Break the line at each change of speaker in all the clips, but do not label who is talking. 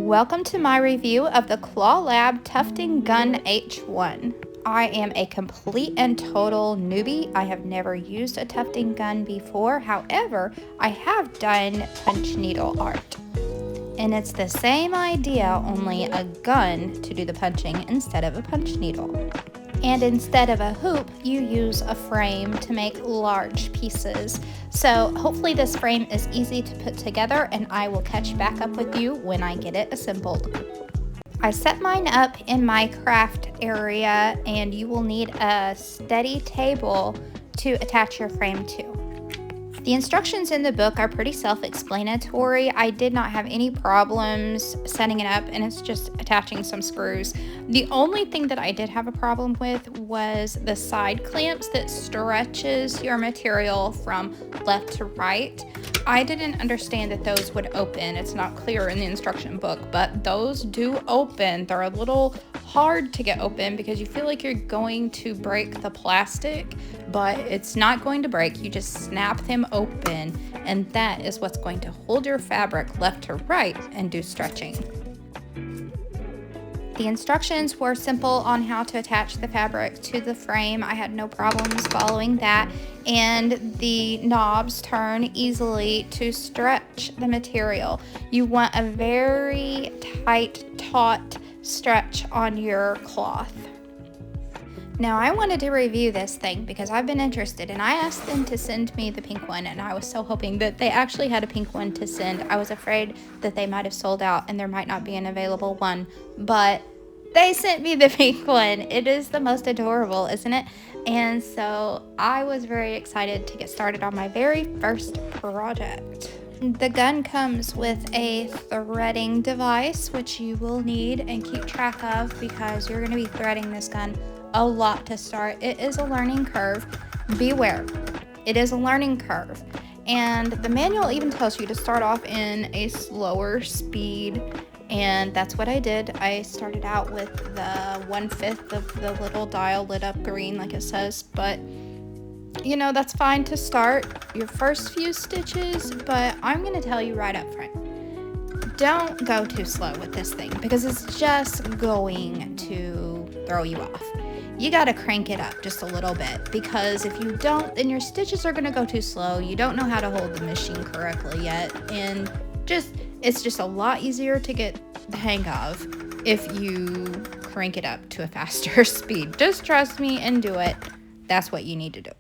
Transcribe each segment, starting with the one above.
Welcome to my review of the Clawlab Tufting Gun H1. I am a complete and total newbie. I have never used a tufting gun before. However, I have done punch needle art. And it's the same idea, only a gun to do the punching instead of a punch needle. And instead of a hoop, you use a frame to make large pieces. So hopefully this frame is easy to put together, and I will catch back up with you when I get it assembled. I set mine up in my craft area, and you will need a steady table to attach your frame to. The instructions in the book are pretty self-explanatory. I did not have any problems setting it up, and it's just attaching some screws. The only thing that I did have a problem with was the side clamps that stretches your material from left to right. I didn't understand that those would open. It's not clear in the instruction book, but those do open. They're a little hard to get open because you feel like you're going to break the plastic, but it's not going to break. You just snap them open, and that is what's going to hold your fabric left to right and do stretching. The instructions were simple on how to attach the fabric to the frame. I had no problems following that, and the knobs turn easily to stretch the material. You want a very tight, taut stretch on your cloth. Now, I wanted to review this thing because I've been interested, and I asked them to send me the pink one, and I was so hoping that they actually had a pink one to send. I was afraid that they might have sold out and there might not be an available one, but they sent me the pink one. It is the most adorable, isn't it? And so I was very excited to get started on my very first project. The gun comes with a threading device, which you will need and keep track of because you're going to be threading this gun a lot to start. It is a learning curve. Beware. It is a learning curve. And the manual even tells you to start off in a slower speed, and that's what I did. I started out with the 1/5 of the little dial lit up green like it says, but you know, that's fine to start your first few stitches, but I'm going to tell you right up front, don't go too slow with this thing because it's just going to throw you off. You got to crank it up just a little bit, because if you don't, then your stitches are going to go too slow. You don't know how to hold the machine correctly yet, and it's just a lot easier to get the hang of if you crank it up to a faster speed. Just trust me and do it. That's what you need to do.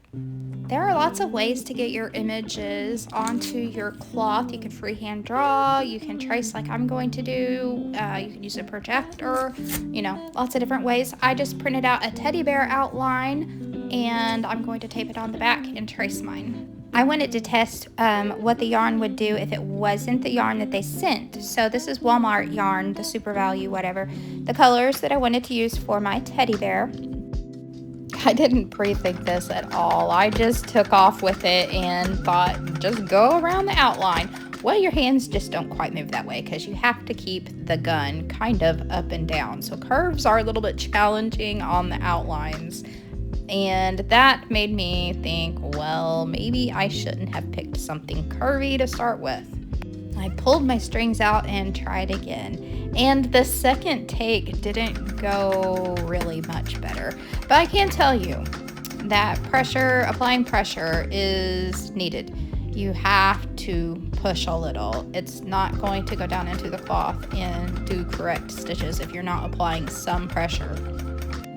There are lots of ways to get your images onto your cloth. You can freehand draw, you can trace like I'm going to do, you can use a projector, you know, lots of different ways. I just printed out a teddy bear outline, and I'm going to tape it on the back and trace mine. I wanted to test what the yarn would do if it wasn't the yarn that they sent. So this is Walmart yarn, the Super Value, whatever. The colors that I wanted to use for my teddy bear. I didn't pre-think this at all. I just took off with it and thought, just go around the outline. Well, your hands just don't quite move that way because you have to keep the gun kind of up and down. So curves are a little bit challenging on the outlines. And that made me think, well, maybe I shouldn't have picked something curvy to start with. I pulled my strings out and tried again, and the second take didn't go really much better. But I can tell you that applying pressure is needed. You have to push a little. It's not going to go down into the cloth and do correct stitches if you're not applying some pressure.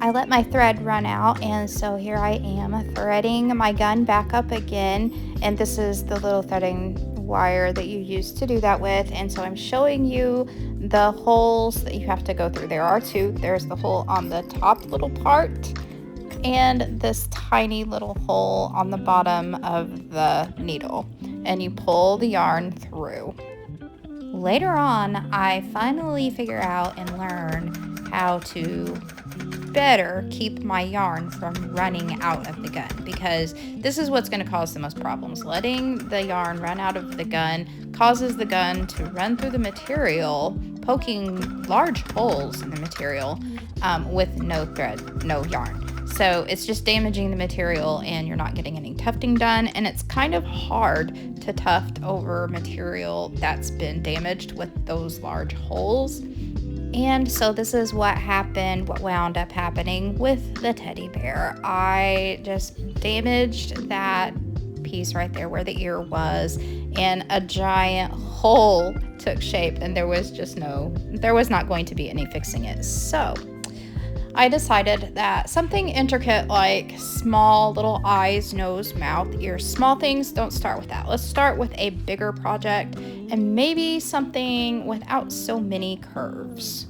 I let my thread run out, and so here I am threading my gun back up again, and this is the little threading wire that you use to do that with. And so I'm showing you the holes that you have to go through. There are two. There's the hole on the top little part and this tiny little hole on the bottom of the needle, and you pull the yarn through. Later on, I finally figure out and learn how to better keep my yarn from running out of the gun, because this is what's going to cause the most problems. Letting the yarn run out of the gun causes the gun to run through the material, poking large holes in the material with no thread, no yarn. So it's just damaging the material, and you're not getting any tufting done, and it's kind of hard to tuft over material that's been damaged with those large holes. And so this is what wound up happening with the teddy bear. I just damaged that piece right there where the ear was, and a giant hole took shape, and there was not going to be any fixing it. So I decided that something intricate like small little eyes, nose, mouth, ears, small things, don't start with that. Let's start with a bigger project and maybe something without so many curves.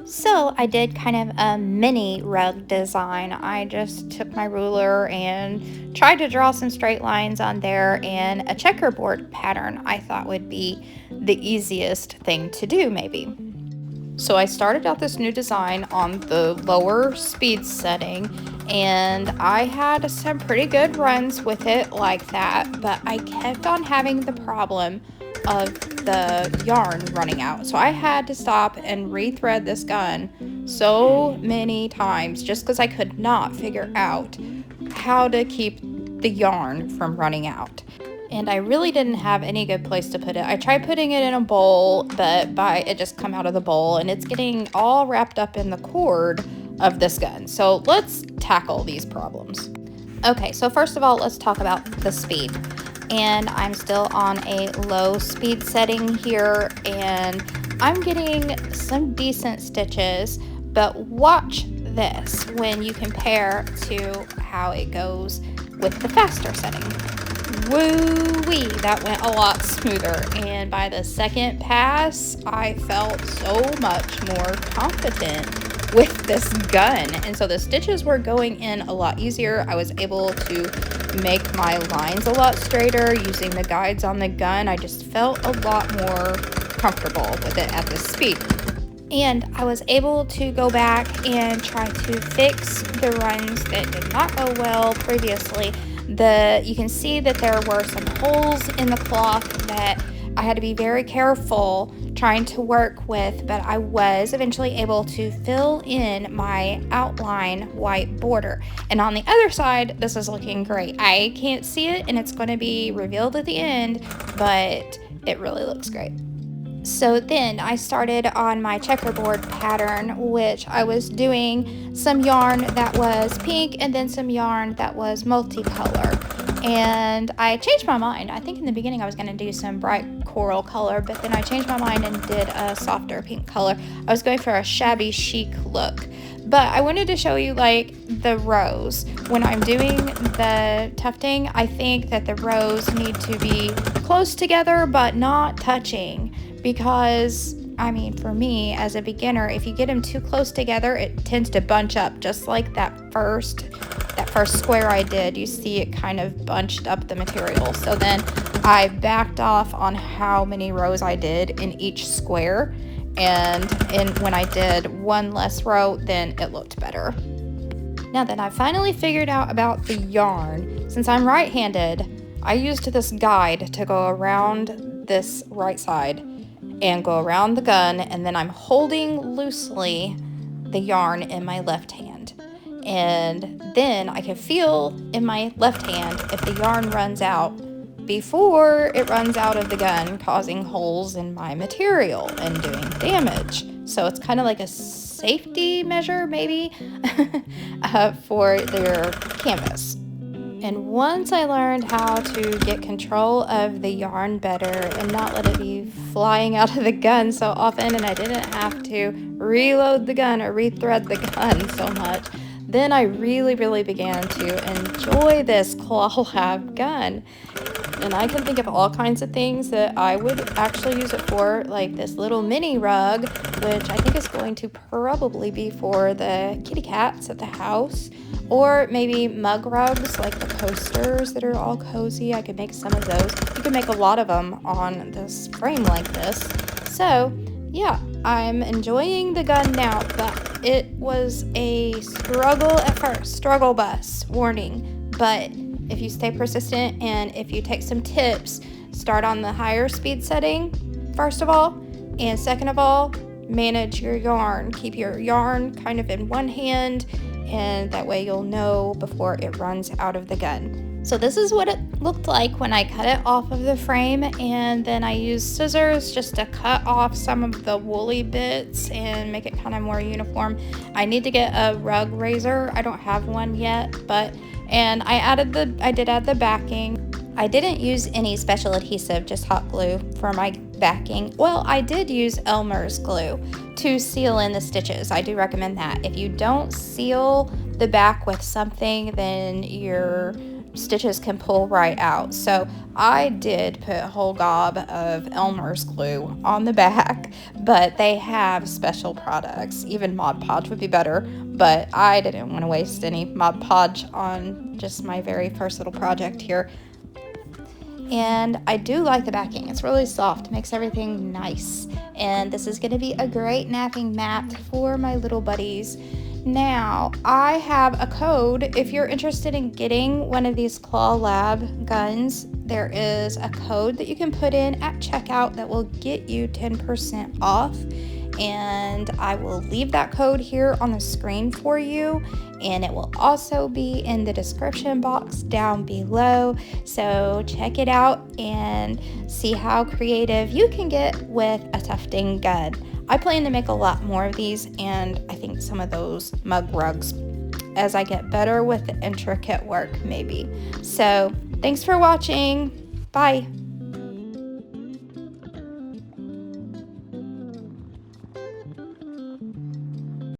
So I did kind of a mini rug design. I just took my ruler and tried to draw some straight lines on there, and a checkerboard pattern I thought would be the easiest thing to do maybe. So I started out this new design on the lower speed setting, and I had some pretty good runs with it like that, but I kept on having the problem of the yarn running out. So I had to stop and rethread this gun so many times just because I could not figure out how to keep the yarn from running out. And I really didn't have any good place to put it. I tried putting it in a bowl, but it just come out of the bowl, and it's getting all wrapped up in the cord of this gun. So let's tackle these problems. Okay, so first of all, let's talk about the speed. And I'm still on a low speed setting here, and I'm getting some decent stitches, but watch this when you compare to how it goes with the faster setting. Woo-wee, that went a lot smoother, and by the second pass I felt so much more confident with this gun, and so the stitches were going in a lot easier. I was able to make my lines a lot straighter using the guides on the gun. I just felt a lot more comfortable with it at this speed. And I was able to go back and try to fix the runs that did not go well previously. You can see that there were some holes in the cloth that I had to be very careful trying to work with, but I was eventually able to fill in my outline white border. And on the other side, this is looking great. I can't see it, and it's going to be revealed at the end, but it really looks great. So then I started on my checkerboard pattern, which I was doing some yarn that was pink and then some yarn that was multicolor. And I changed my mind. I think in the beginning I was going to do some bright coral color, but then I changed my mind and did a softer pink color. I was going for a shabby chic look. But I wanted to show you like the rows. When I'm doing the tufting, I think that the rows need to be close together but not touching, because I mean, for me as a beginner, if you get them too close together, it tends to bunch up, just like that first square I did. You see it kind of bunched up the material. So then I backed off on how many rows I did in each square, and when I did one less row, then it looked better. Now that I finally figured out about the yarn, since I'm right-handed, I used this guide to go around this right side and go around the gun, and then I'm holding loosely the yarn in my left hand. And then I can feel in my left hand if the yarn runs out before it runs out of the gun, causing holes in my material and doing damage. So it's kind of like a safety measure maybe for their canvas. And once I learned how to get control of the yarn better and not let it be flying out of the gun so often, and I didn't have to reload the gun or rethread the gun so much, then I really began to enjoy this Clawlab gun. And I can think of all kinds of things that I would actually use it for, like this little mini rug, which I think is going to probably be for the kitty cats at the house, or maybe mug rugs like the coasters that are all cozy. I could make some of those. You can make a lot of them on this frame like this. So yeah, I'm enjoying the gun now, but it was a struggle at first. Struggle bus, warning. But if you stay persistent and if you take some tips, start on the higher speed setting, first of all, and second of all, manage your yarn. Keep your yarn kind of in one hand, and that way you'll know before it runs out of the gun. So this is what it looked like when I cut it off of the frame, and then I used scissors just to cut off some of the woolly bits and make it kind of more uniform. I need to get a rug razor. I don't have one yet, and I did add the backing. I didn't use any special adhesive, just hot glue for my backing. Well, I did use Elmer's glue to seal in the stitches. I do recommend that. If you don't seal the back with something, then your stitches can pull right out. So I did put a whole gob of Elmer's glue on the back, but they have special products. Even Mod Podge would be better, but I didn't want to waste any Mod Podge on just my very first little project here. And I do like the backing. It's really soft, makes everything nice. And this is going to be a great napping mat for my little buddies. Now, I have a code. If you're interested in getting one of these Clawlab guns, there is a code that you can put in at checkout that will get you 10% off. And I will leave that code here on the screen for you, and it will also be in the description box down below. So check it out and see how creative you can get with a tufting gun. I plan to make a lot more of these, and I think some of those mug rugs as I get better with the intricate work maybe. So thanks for watching. Bye.